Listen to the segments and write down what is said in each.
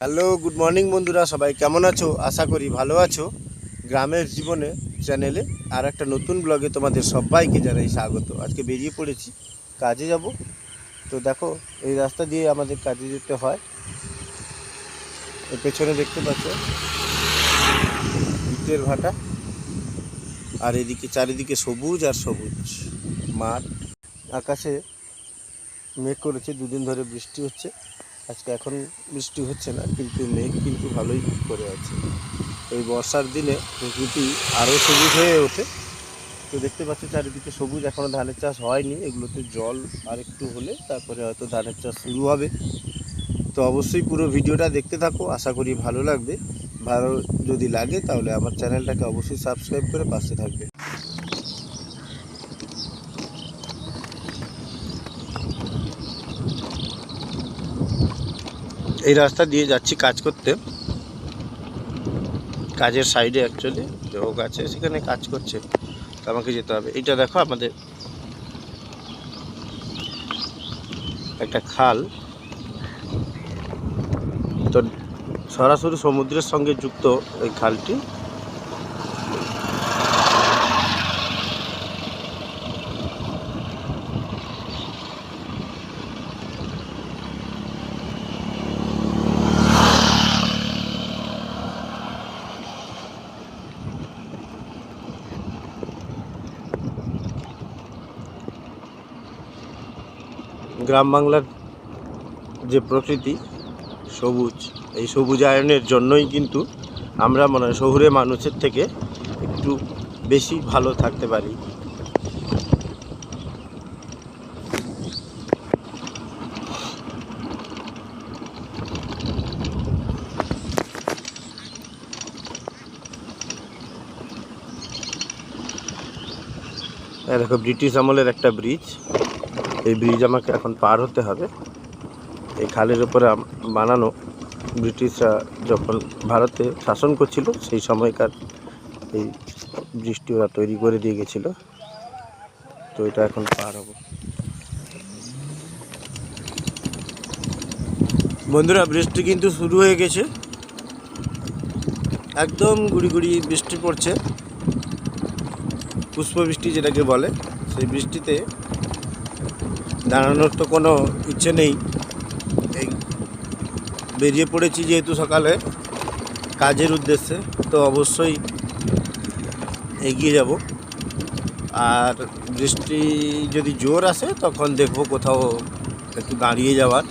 Hello, good morning বন্ধুরা, সবাই কেমন আছো? আশা করি ভালো আছো। গ্রামের জীবনে চ্যানেলে আর একটা নতুন ব্লগে তোমাদের সবাইকে জানাই স্বাগত। আজকে বেরিয়ে পড়েছি, কাজে যাব। তো দেখো, এই রাস্তা দিয়ে আমাদের কাজে যেতে হয়। এর পেছনে দেখতে পাচ্ছ ইটের ভাটা, আর এদিকে চারিদিকে সবুজ আর সবুজ মাঠ। আকাশে মেঘ করেছে, দুদিন ধরে বৃষ্টি হচ্ছে। আজকে এখন বৃষ্টি হচ্ছে না, কিন্তু মেঘ কিন্তু ভালোই করে আছে। এই বর্ষার দিনে প্রকৃতি আরও সবুজ হয়ে ওঠে। তো দেখতে পাচ্ছি চারিদিকে সবুজ। এখনও ধানের চাষ হয়নি, এগুলোতে জল আর একটু হলে তারপরে হয়তো ধানের চাষ শুরু হবে। তো অবশ্যই পুরো ভিডিওটা দেখতে থাকো, আশা করি ভালো লাগবে। ভালো যদি লাগে তাহলে আমার চ্যানেলটাকে অবশ্যই সাবস্ক্রাইব করে পাশে থাকবে। এই রাস্তা দিয়ে যাচ্ছি কাজ করতে। কাজের সাইডে অ্যাকচুয়ালি লোক আছে, সেখানে কাজ করছে, তো আমাকে যেতে হবে। এইটা দেখো, আমাদের একটা খাল, তো সরাসরি সমুদ্রের সঙ্গে যুক্ত এই খালটি। গ্রাম বাংলার যে প্রকৃতি সবুজ, এই সবুজায়নের জন্যই কিন্তু আমরা মনে হয় শহুরে মানুষের থেকে একটু বেশি ভালো থাকতে পারি। দেখো, ব্রিটিশ আমলের একটা ব্রিজ। এই ব্রিজ আমাকে এখন পার হতে হবে। এই খালের উপরে বানানো, ব্রিটিশরা যখন ভারতে শাসন করছিল সেই সময়কার এই ব্রিজটি ওরা তৈরি করে দিয়ে গেছিলো। তো এটা এখন পার হব। বন্ধুরা, বৃষ্টি কিন্তু শুরু হয়ে গেছে, একদম গুড়ি গুড়ি বৃষ্টি পড়ছে, পুষ্পবৃষ্টি যেটাকে বলে। সেই বৃষ্টিতে দাঁড়ানোর তো কোনো ইচ্ছে নেই। এই বেরিয়ে পড়েছি যেহেতু সকালে কাজের উদ্দেশ্যে, তো অবশ্যই এগিয়ে যাব। আর বৃষ্টি যদি জোর আসে তখন দেখব কোথাও একটু দাঁড়িয়ে যাওয়ার।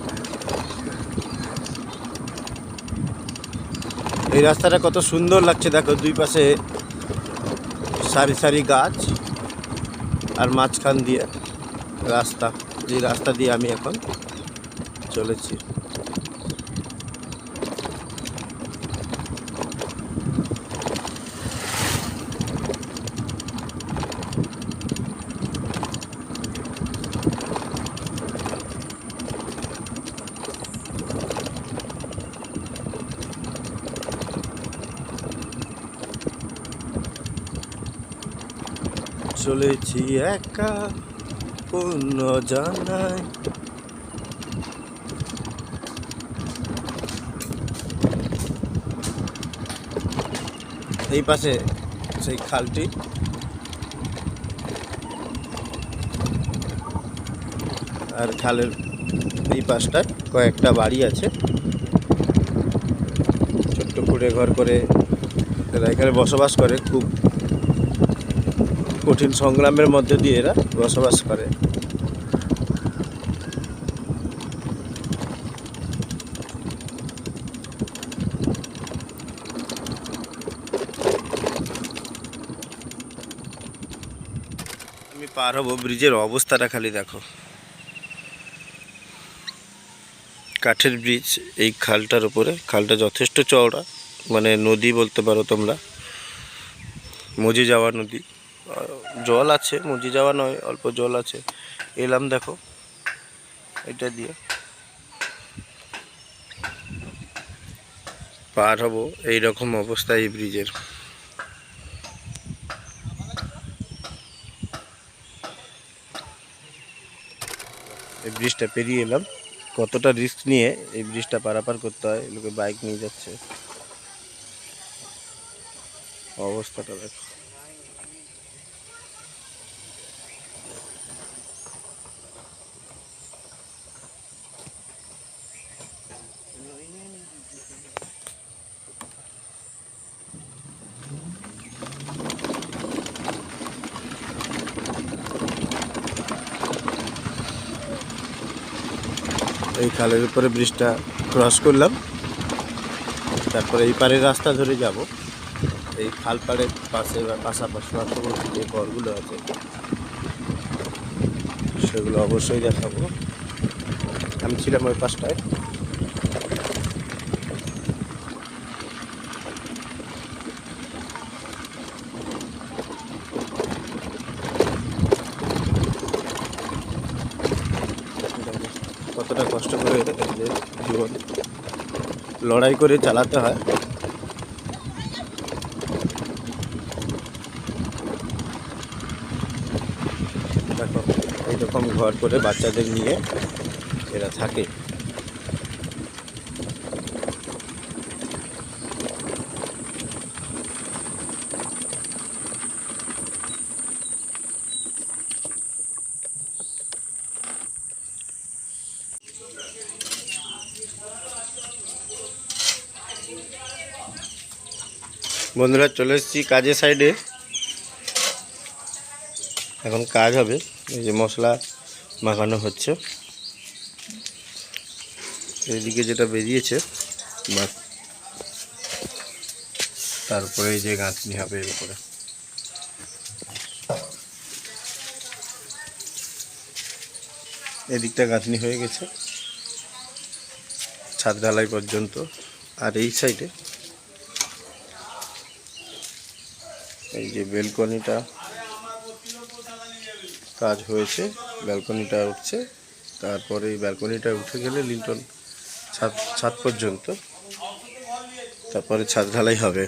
এই রাস্তাটা কত সুন্দর লাগছে দেখো, দুই পাশে সারি সারি গাছ, আর মাঝখান দিয়ে রাস্তা, যে রাস্তা দিয়ে আমি এখন চলেছি। চলেছি একা কোন জানায়। এই পাশে সেই খালটি, আর খালের এই পাশটায় কয়েকটা বাড়ি আছে, ছোট্ট কুড়ে ঘর করে এরা এখানে বসবাস করে। খুব কঠিন সংগ্রামের মধ্যে দিয়ে এরা বসবাস করে। আমি পার হব, ব্রিজের অবস্থাটা খালি দেখো। কাঠের ব্রিজ এই খালটার উপরে। খালটা যথেষ্ট চওড়া, মানে নদী বলতে পারো তোমরা, মজি যাওয়া নদী। জল আছে, মজি যাওয়া নয়, অল্প জল আছে। এলাম দেখো, এটা দিয়ে পার হব। এইরকম অবস্থা এই ব্রিজের। এই ব্রিজটা পেরিয়ে এলাম। কতটা রিস্ক নিয়ে এই ব্রিজটা পারাপার করতে হয়, লোকে বাইক নিয়ে যাচ্ছে, অবস্থাটা দেখো। এই খালের উপরে ব্রিজটা ক্রস করলাম, তারপরে এই পাড়ের রাস্তা ধরে যাব। এই খাল পাড়ের পাশে বা পাশাপাশি পার্শ্ববর্তী যে ঘরগুলো আছে সেগুলো অবশ্যই দেখাবো। আমি ছিলাম ওই পাশটায়। কতটা কষ্ট করে যে জীবন লড়াই করে চালাতে হয়। দেখো এইরকম ঘর করে বাচ্চাদের নিয়ে এরা থাকে। বন্ধুরা চলে এসেছি কাজের সাইডে, এখন কাজ হবে। এই যে মশলা মাখানো হচ্ছে, এইদিকে যেটা বেরিয়েছে বাস, তারপরে এই যে গাঁথনি হবে এর উপরে। এদিকটা গাঁথনি হয়ে গেছে ছাদ ঢালাই পর্যন্ত। আর এই সাইডে এই যে ব্যালকনিটা কাজ হয়েছে, ব্যালকনিটা উঠছে, তারপরে এই ব্যালকনিটা উঠে গেলে লিন্টন ছাদ পর্যন্ত, তারপরে ছাদ ঢালাই হবে।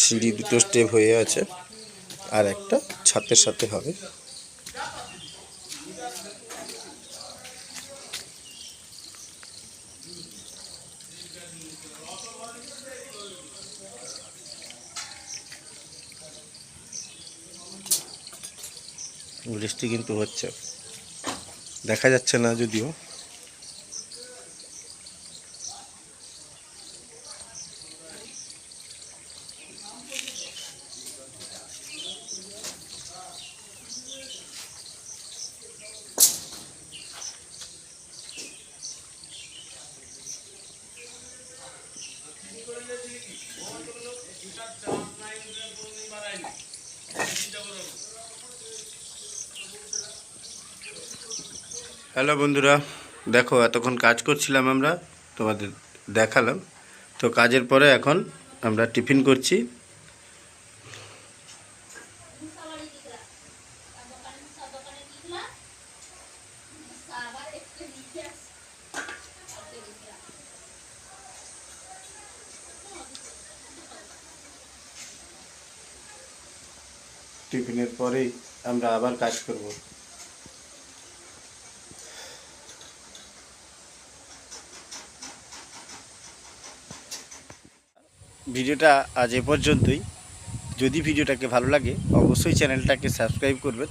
সিঁড়ি দুটো স্টেপ হয়ে আছে, আর একটা ছাদের সাথে হবে। বৃষ্টি কিন্তু হচ্ছে, দেখা যাচ্ছে না যদিও। হ্যালো বন্ধুরা, দেখো এতক্ষণ কাজ করছিলাম আমরা, তোমাদের দেখালাম। তো কাজের পরে এখন আমরা টিফিন করছি। টিফিনের পরেই আমরা আবার কাজ করব। ভিডিওটা আজ এ পর্যন্তই। যদি ভিডিওটাকে ভালো লাগে অবশ্যই চ্যানেলটাকে সাবস্ক্রাইব করবেন,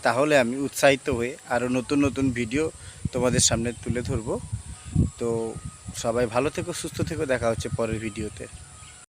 তাহলে আমি উৎসাহিত হয়ে আরও নতুন নতুন ভিডিও তোমাদের সামনে তুলে ধরব। তো সবাই ভালো থেকো, সুস্থ থেকো, দেখা হচ্ছে পরের ভিডিওতে।